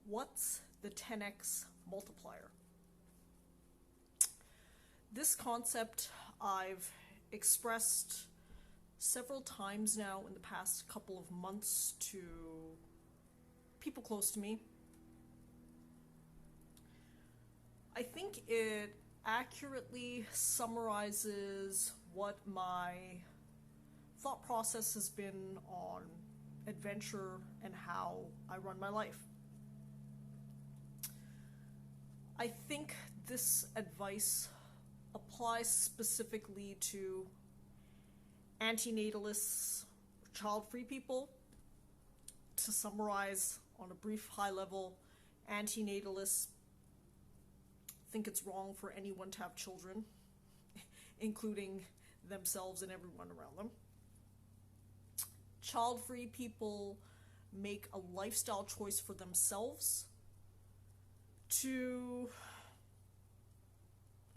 What's the 10x multiplier? This concept I've expressed several times now in the past couple of months to people close to me. I think it accurately summarizes what my thought process has been on adventure and how I run my life. I think this advice applies specifically to antinatalists, child-free people. To summarize on a brief high level, antinatalists think it's wrong for anyone to have children, including themselves and everyone around them. Child-free people make a lifestyle choice for themselves to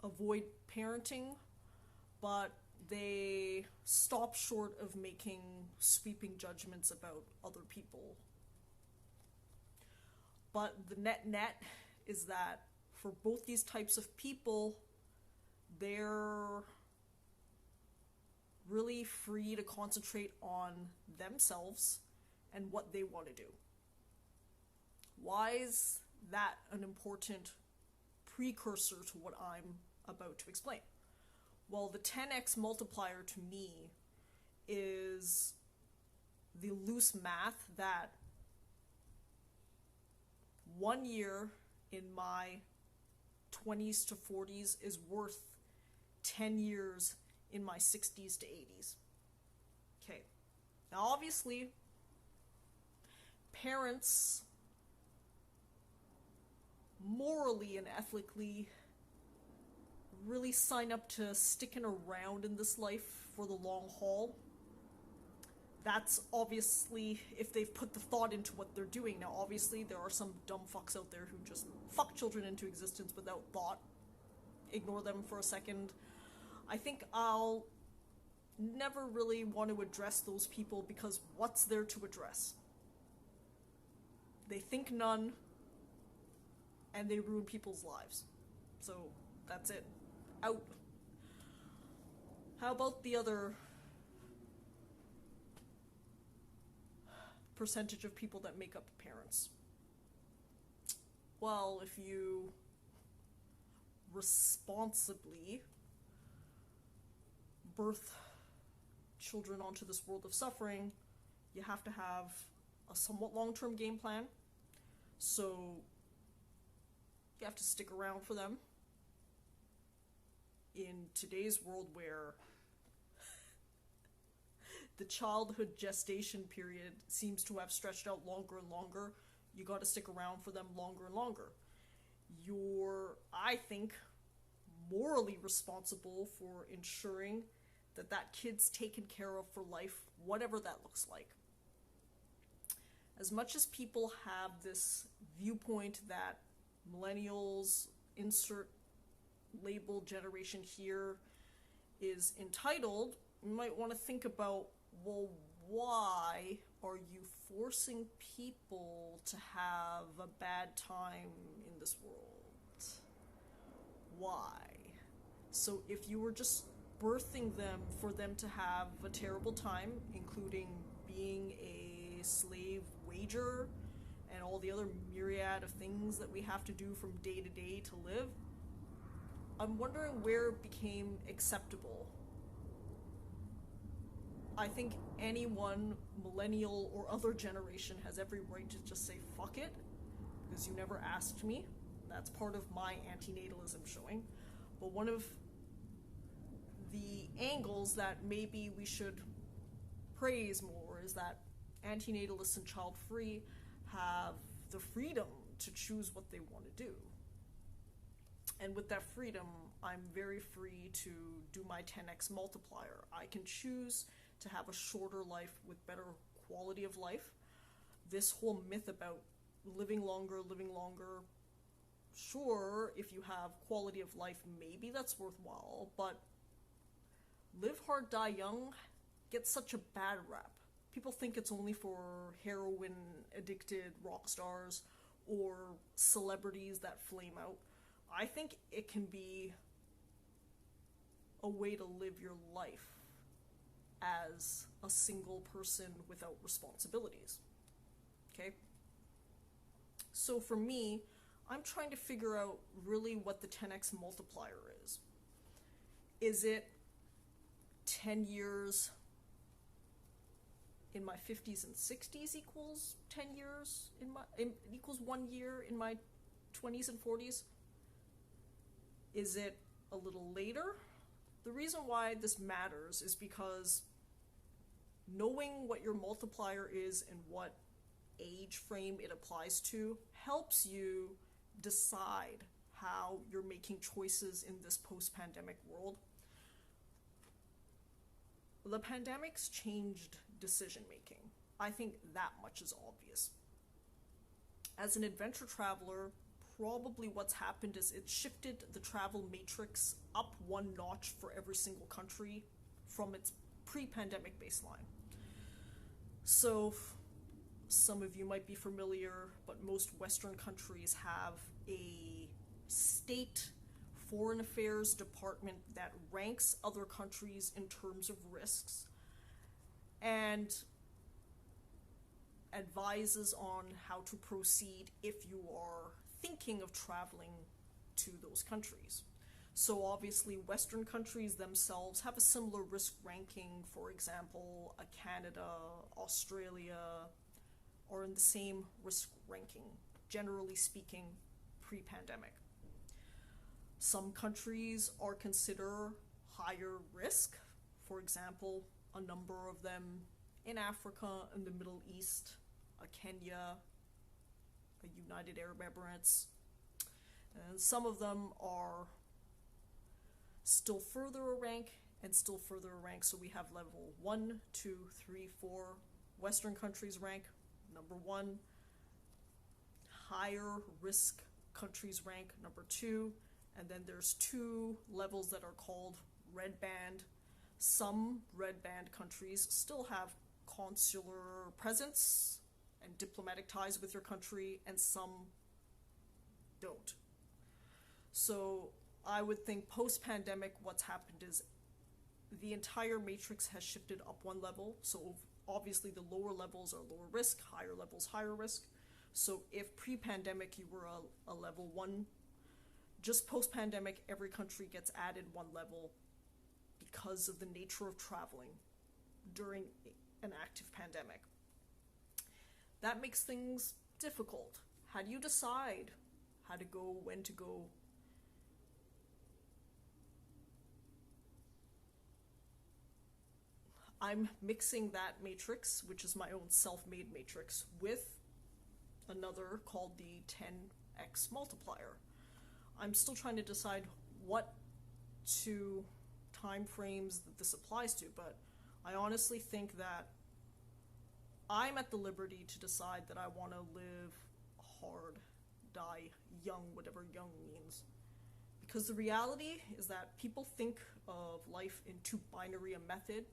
avoid parenting, but they stop short of making sweeping judgments about other people. But the net is that for both these types of people, they're really free to concentrate on themselves and what they want to do. Why is that an important precursor to what I'm about to explain? Well, the 10x multiplier to me is the loose math that 1 year in my 20s to 40s is worth 10 years in my 60s to 80s. Okay. Now, obviously, parents morally and ethically really sign up to sticking around in this life for the long haul. That's obviously if they've put the thought into what they're doing. Now, obviously, there are some dumb fucks out there who just fuck children into existence without thought. Ignore them for a second. I think I'll never really want to address those people because what's there to address? They think none, and they ruin people's lives. So, that's it. Out. How about the other percentage of people that make up parents? Well, if you responsibly birth children onto this world of suffering, you have to have a somewhat long-term game plan. So you have to stick around for them. In today's world where the childhood gestation period seems to have stretched out longer and longer, you got to stick around for them longer and longer. You're, I think, morally responsible for ensuring that that kid's taken care of for life, whatever that looks like. As much as people have this viewpoint that millennials, insert label generation here, is entitled, you might want to think about, well, why are you forcing people to have a bad time in this world? Why? So if you were just birthing them for them to have a terrible time, including being a slave wager and all the other myriad of things that we have to do from day to day to live, I'm wondering where it became acceptable. I think anyone, millennial or other generation, has every right to just say fuck it, because you never asked me. That's part of my antinatalism showing. But one of the angles that maybe we should praise more is that antinatalists and child-free have the freedom to choose what they want to do. And with that freedom, I'm very free to do my 10x multiplier. I can choose to have a shorter life with better quality of life. This whole myth about living longer, sure, if you have quality of life, maybe that's worthwhile, but live hard, die young gets such a bad rap. People think it's only for heroin-addicted rock stars or celebrities that flame out. I think it can be a way to live your life as a single person without responsibilities. Okay? So for me, I'm trying to figure out really what the 10x multiplier is. Is it 10 years in my 50s and 60s equals 10 years equals 1 year in my 20s and 40s? Is it a little later? The reason why this matters is because knowing what your multiplier is and what age frame it applies to helps you decide how you're making choices in this post-pandemic world. The pandemic's changed decision making. I think that much is obvious. As an adventure traveler, probably what's happened is it shifted the travel matrix up one notch for every single country from its pre-pandemic baseline. So some of you might be familiar, but most Western countries have a state foreign affairs department that ranks other countries in terms of risks and advises on how to proceed if you are thinking of traveling to those countries. So obviously Western countries themselves have a similar risk ranking. For example, Canada, Australia are in the same risk ranking, generally speaking, pre-pandemic. Some countries are considered higher risk. For example, a number of them in Africa and the Middle East, Kenya, United Arab Emirates, and some of them are still further a rank and still further a rank. So we have level 1, 2, 3, 4. Western countries rank number 1. Higher risk countries rank number 2. And then there's 2 levels that are called red band. Some red band countries still have consular presence and diplomatic ties with your country, and some don't. So I would think post-pandemic what's happened is the entire matrix has shifted up one level. So obviously the lower levels are lower risk, higher levels higher risk. So if pre-pandemic you were a level 1, just post-pandemic every country gets added 1 level because of the nature of traveling during an active pandemic. That makes things difficult. How do you decide how to go, when to go? I'm mixing that matrix, which is my own self-made matrix, with another called the 10x multiplier. I'm still trying to decide what 2 time frames that this applies to, but I honestly think that I'm at the liberty to decide that I want to live hard, die young, whatever young means. Because the reality is that people think of life in too binary a method.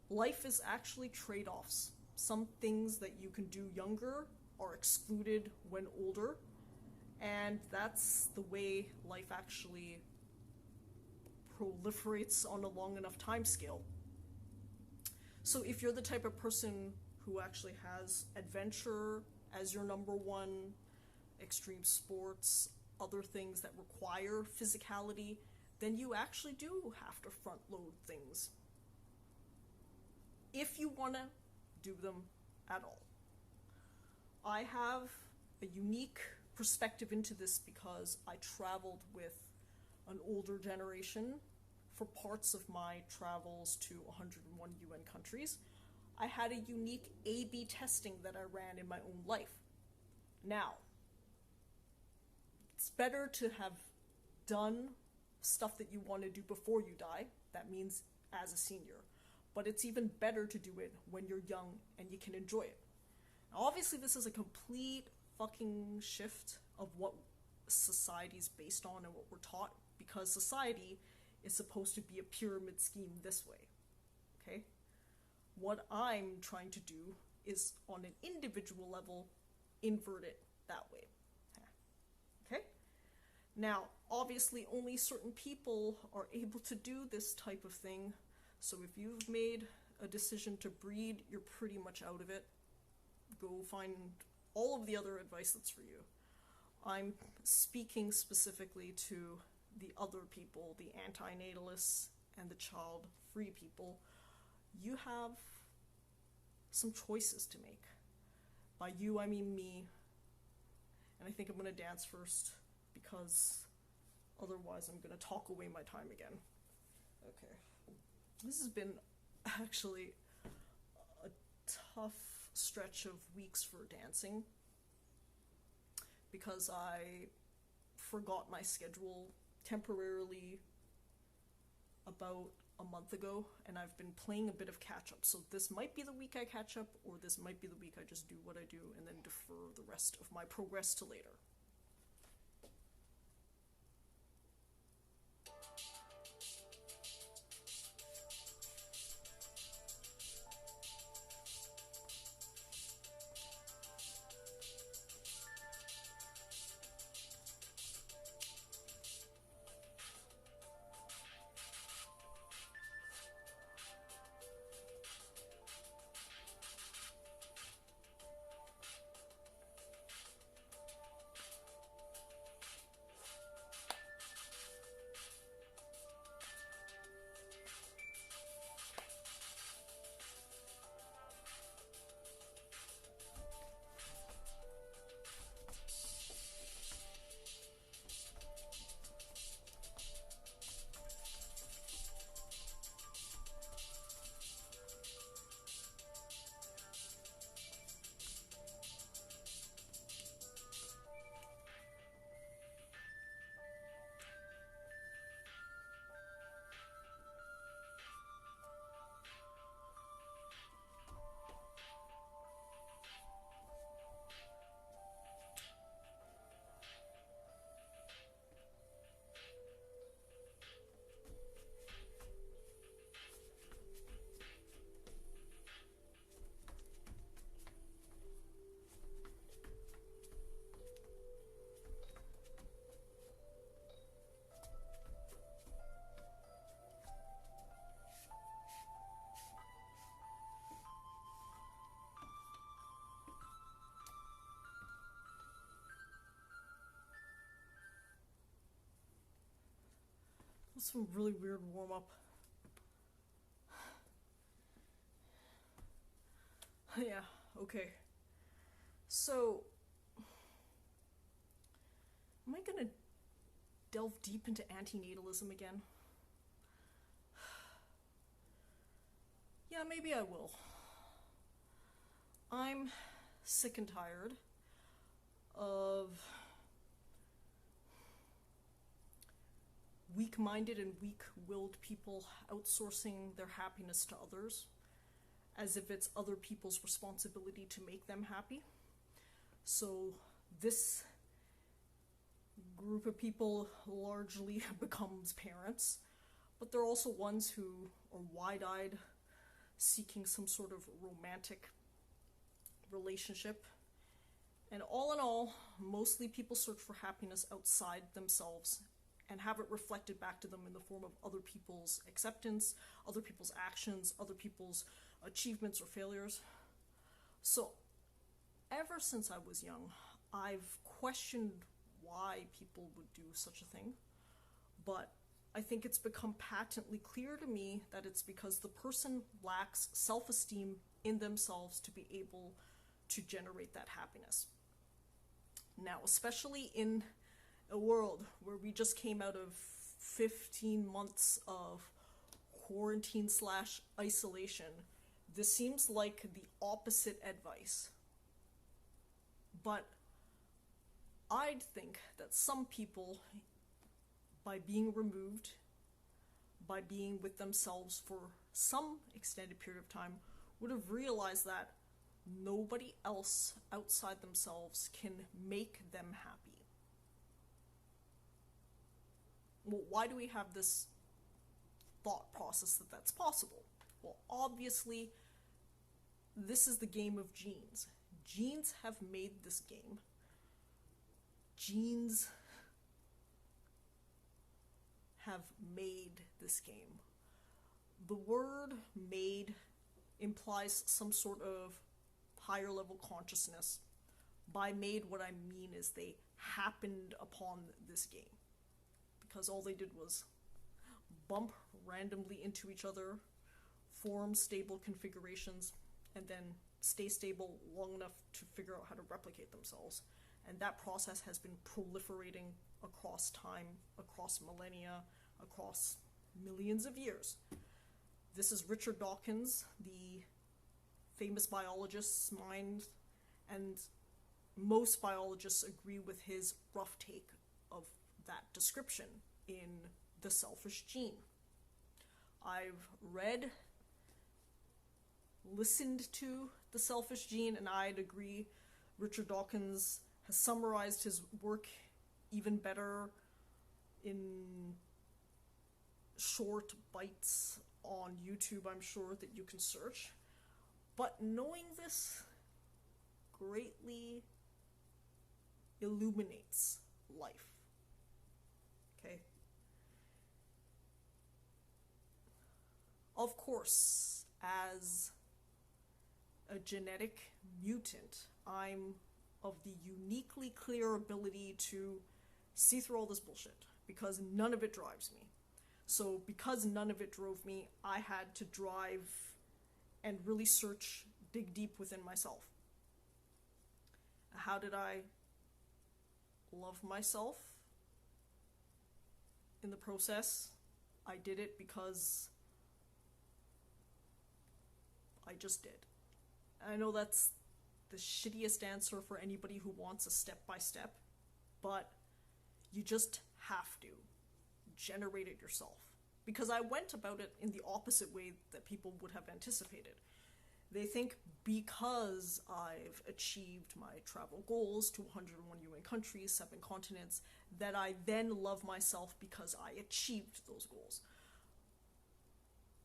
Life is actually trade-offs. Some things that you can do younger are excluded when older, and that's the way life actually proliferates on a long enough time scale. So if you're the type of person who actually has adventure as your number 1, extreme sports, other things that require physicality, then you actually do have to front load things if you want to do them at all. I have a unique perspective into this because I traveled with an older generation for parts of my travels to 101 UN countries. I had a unique A/B testing that I ran in my own life. Now, it's better to have done stuff that you want to do before you die. That means as a senior. But it's even better to do it when you're young and you can enjoy it. Now, obviously, this is a complete fucking shift of what society is based on and what we're taught, because society is supposed to be a pyramid scheme this way, okay? What I'm trying to do is, on an individual level, invert it that way. Okay? Now, obviously, only certain people are able to do this type of thing. So if you've made a decision to breed, you're pretty much out of it. Go find all of the other advice that's for you. I'm speaking specifically to the other people, the antinatalists and the child-free people. You have some choices to make. By you, I mean me. And I think I'm going to dance first, because otherwise I'm going to talk away my time again. Okay. This has been actually a tough stretch of weeks for dancing, because I forgot my schedule temporarily about a month ago, and I've been playing a bit of catch-up. So this might be the week I catch up, or this might be the week I just do what I do and then defer the rest of my progress to later. That's some really weird warm-up. Yeah, okay. So, am I gonna delve deep into antinatalism again? Yeah, maybe I will. I'm sick and tired of weak-minded and weak-willed people outsourcing their happiness to others, as if it's other people's responsibility to make them happy. So this group of people largely becomes parents, but they're also ones who are wide-eyed, seeking some sort of romantic relationship. And all in all, mostly people search for happiness outside themselves and have it reflected back to them in the form of other people's acceptance, other people's actions, other people's achievements or failures. So, ever since I was young, I've questioned why people would do such a thing, but I think it's become patently clear to me that it's because the person lacks self-esteem in themselves to be able to generate that happiness. Now, especially in a world where we just came out of 15 months of quarantine/isolation, this seems like the opposite advice. But I'd think that some people, by being removed, by being with themselves for some extended period of time, would have realized that nobody else outside themselves can make them happy. Well, why do we have this thought process that that's possible? Well, obviously, this is the game of genes. Genes have made this game, genes have made this game. The word made implies some sort of higher level consciousness. By made, what I mean is they happened upon this game. Because all they did was bump randomly into each other, form stable configurations, and then stay stable long enough to figure out how to replicate themselves. And that process has been proliferating across time, across millennia, across millions of years. This is Richard Dawkins, the famous biologist's mind, and most biologists agree with his rough take of that description in The Selfish Gene. I've read, listened to The Selfish Gene, and I'd agree Richard Dawkins has summarized his work even better in short bites on YouTube, I'm sure, that you can search. But knowing this greatly illuminates life. Okay? Of course, as a genetic mutant, I'm of the uniquely clear ability to see through all this bullshit, because none of it drives me. So because none of it drove me, I had to drive and really search, dig deep within myself. How did I love myself in the process? I did it because I just did. I know that's the shittiest answer for anybody who wants a step-by-step, but you just have to generate it yourself. Because I went about it in the opposite way that people would have anticipated. They think because I've achieved my travel goals to 101 UN countries, 7 continents, that I then love myself because I achieved those goals.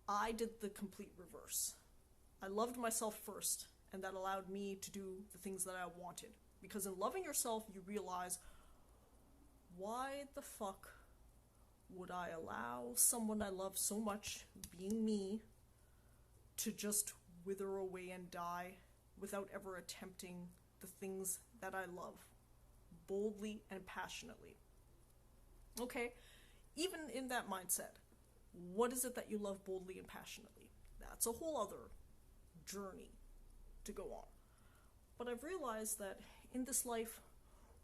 I did the complete reverse. I loved myself first, and that allowed me to do the things that I wanted. Because in loving yourself, you realize, why the fuck would I allow someone I love so much, being me, to just wither away and die without ever attempting the things that I love, boldly and passionately? Okay, even in that mindset, what is it that you love boldly and passionately? That's a whole other journey to go on. But I've realized that in this life,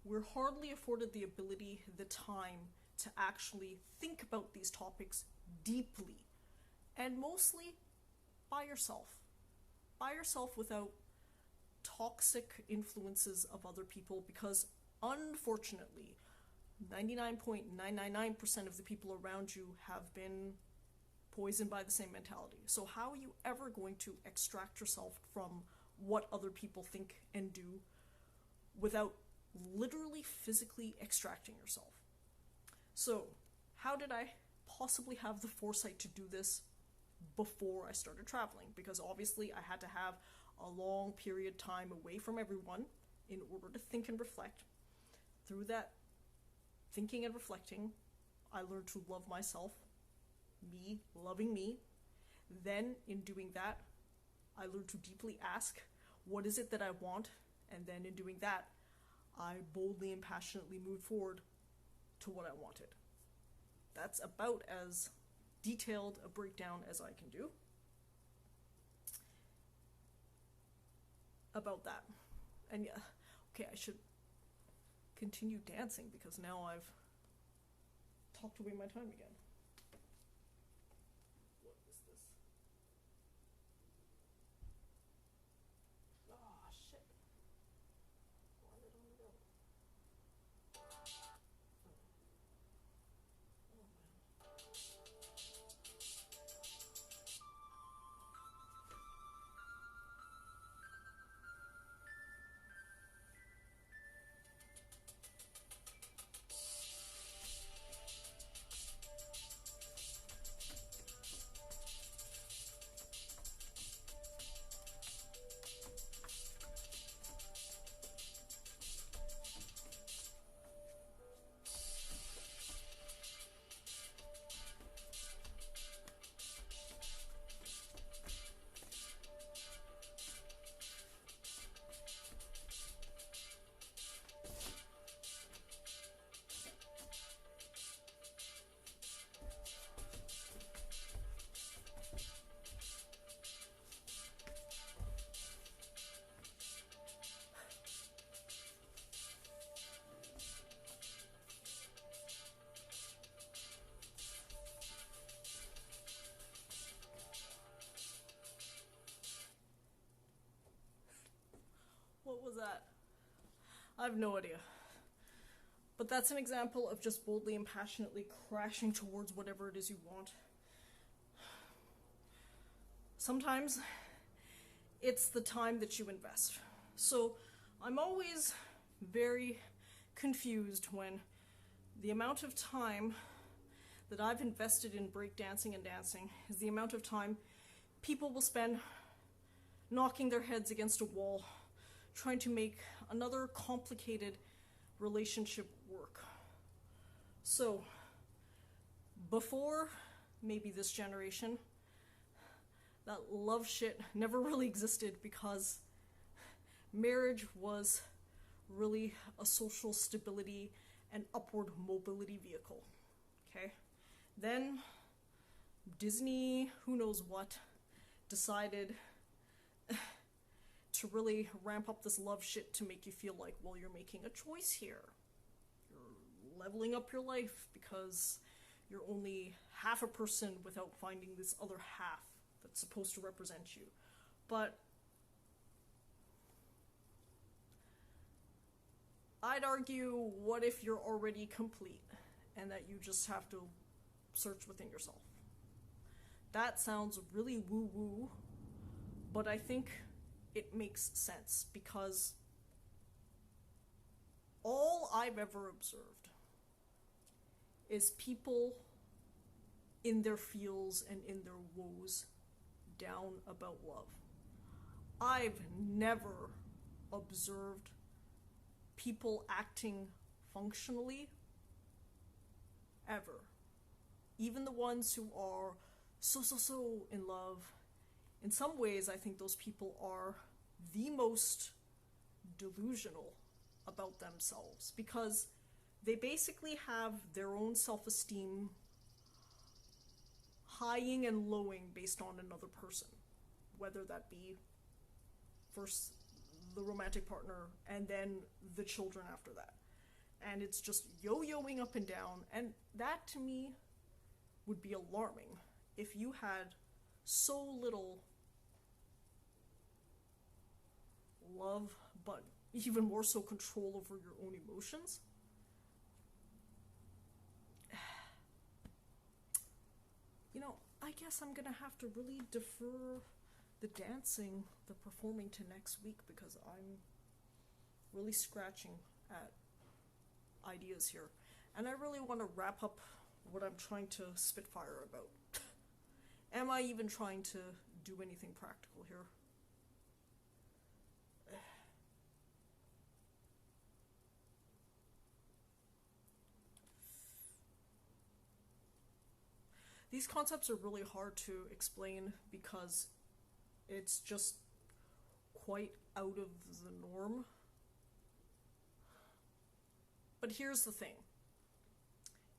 we're hardly afforded the ability, the time, to actually think about these topics deeply, and mostly by yourself. By yourself without toxic influences of other people, because unfortunately, 99.999% of the people around you have been poisoned by the same mentality. So how are you ever going to extract yourself from what other people think and do without literally physically extracting yourself? So how did I possibly have the foresight to do this before I started traveling? Because obviously I had to have a long period of time away from everyone in order to think and reflect. Through that thinking and reflecting, I learned to love myself, me loving me. Then in doing that, I learned to deeply ask, what is it that I want? And then in doing that, I boldly and passionately moved forward to what I wanted. That's about as detailed a breakdown as I can do about that. And yeah, okay, I should continue dancing because now I've talked away my time again. What is this? Ah, shit. Why did I go? was that? I have no idea. But that's an example of just boldly and passionately crashing towards whatever it is you want. Sometimes it's the time that you invest. So I'm always very confused when the amount of time that I've invested in breakdancing and dancing is the amount of time people will spend knocking their heads against a wall, trying to make another complicated relationship work. So, before maybe this generation, that love shit never really existed because marriage was really a social stability and upward mobility vehicle. Okay? Then Disney, who knows what, decided to really ramp up this love shit to make you feel like, well, you're making a choice here. You're leveling up your life because you're only half a person without finding this other half that's supposed to represent you. But I'd argue, what if you're already complete and that you just have to search within yourself? That sounds really woo-woo, but I think it makes sense because all I've ever observed is people in their feels and in their woes down about love. I've never observed people acting functionally ever. Even the ones who are so in love. In some ways, I think those people are the most delusional about themselves because they basically have their own self-esteem highing and lowing based on another person, whether that be first the romantic partner and then the children after that. And it's just yo-yoing up and down, and that to me would be alarming if you had so little love, but even more so control over your own emotions. You know, I guess I'm gonna have to really defer the dancing, the performing to next week because I'm really scratching at ideas here. And I really want to wrap up what I'm trying to spitfire about. Am I even trying to do anything practical here? These concepts are really hard to explain because it's just quite out of the norm. But here's the thing.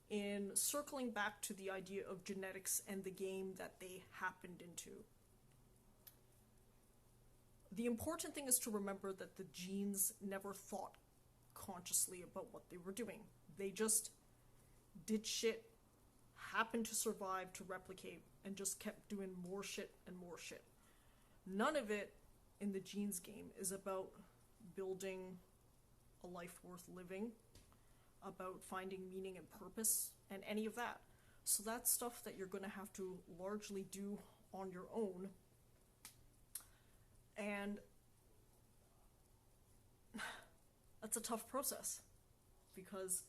In circling back to the idea of genetics and the game that they happened into, the important thing is to remember that the genes never thought consciously about what they were doing. They just did shit, happened to survive, to replicate, and just kept doing more shit and more shit. None of it in the genes game is about building a life worth living, about finding meaning and purpose, and any of that. So that's stuff that you're going to have to largely do on your own. And that's a tough process because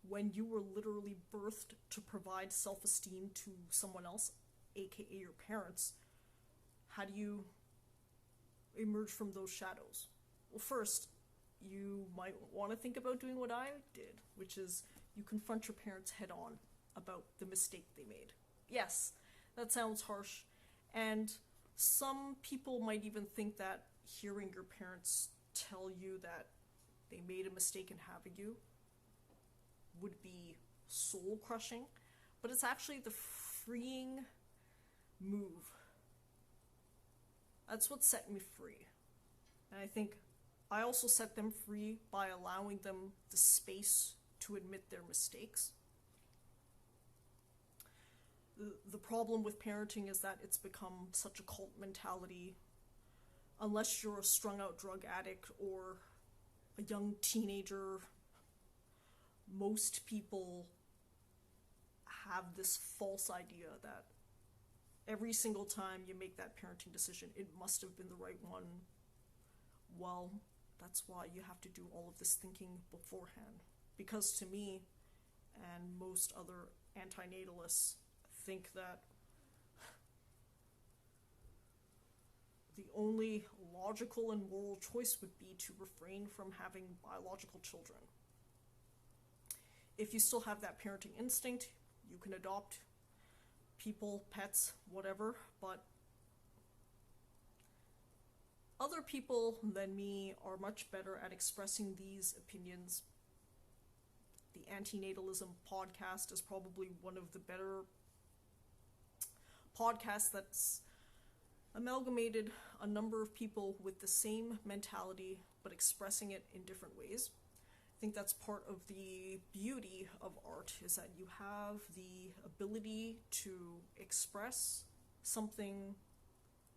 when you were literally birthed to provide self-esteem to someone else, aka your parents, how do you emerge from those shadows? Well, first, you might want to think about doing what I did, which is you confront your parents head on about the mistake they made. Yes, that sounds harsh, and some people might even think that hearing your parents tell you that they made a mistake in having you would be soul-crushing, but it's actually the freeing move. That's what set me free. And I think I also set them free by allowing them the space to admit their mistakes. The problem with parenting is that it's become such a cult mentality unless you're a strung out drug addict or a young teenager, most people have this false idea that every single time you make that parenting decision, it must have been the right one. Well, that's why you have to do all of this thinking beforehand. Because to me, and most other antinatalists, think that the only logical and moral choice would be to refrain from having biological children. If you still have that parenting instinct, you can adopt people, pets, whatever, but other people than me are much better at expressing these opinions. The Antinatalism podcast is probably one of the better podcasts that's amalgamated a number of people with the same mentality but expressing it in different ways. I think that's part of the beauty of art, is that you have the ability to express something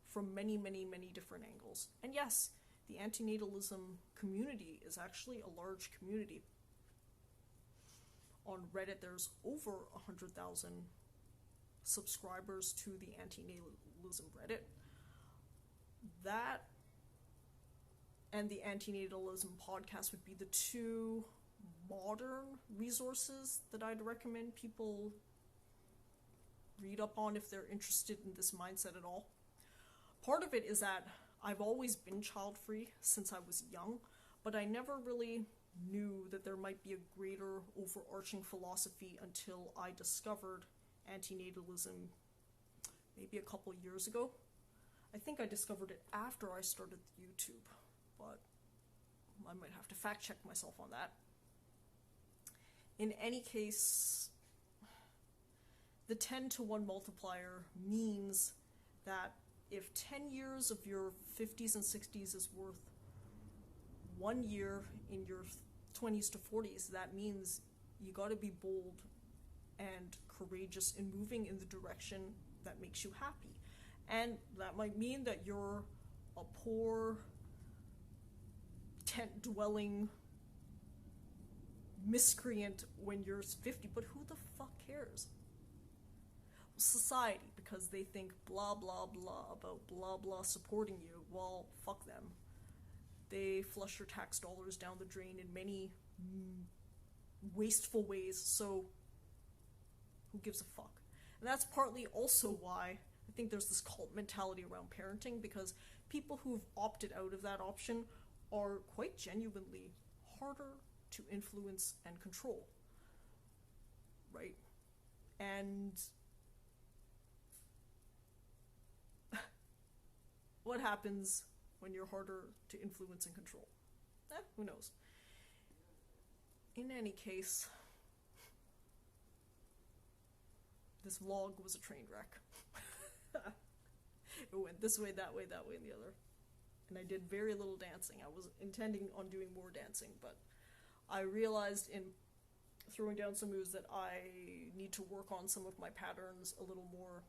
from many, many, many different angles. And yes, the antinatalism community is actually a large community. On Reddit, there's over 100,000 subscribers to the antinatalism Reddit. That and the Antinatalism podcast would be the two modern resources that I'd recommend people read up on if they're interested in this mindset at all. Part of it is that I've always been child-free since I was young, but I never really knew that there might be a greater overarching philosophy until I discovered antinatalism maybe a couple years ago. I think I discovered it after I started YouTube, but I might have to fact check myself on that. In any case, the 10-to-1 multiplier means that if 10 years of your 50s and 60s is worth 1 year in your 20s to 40s, that means you gotta be bold and courageous in moving in the direction that makes you happy. And that might mean that you're a poor, tent-dwelling miscreant when you're 50, but who the fuck cares? Society, because they think blah blah blah about blah blah supporting you, well, fuck them. They flush your tax dollars down the drain in many wasteful ways, so who gives a fuck? And that's partly also why I think there's this cult mentality around parenting, because people who've opted out of that option are quite genuinely harder to influence and control, right? And what happens when you're harder to influence and control? Who knows? In any case, this vlog was a train wreck. It went this way, that way, that way, and the other. And I did very little dancing. I was intending on doing more dancing, but I realized in throwing down some moves that I need to work on some of my patterns a little more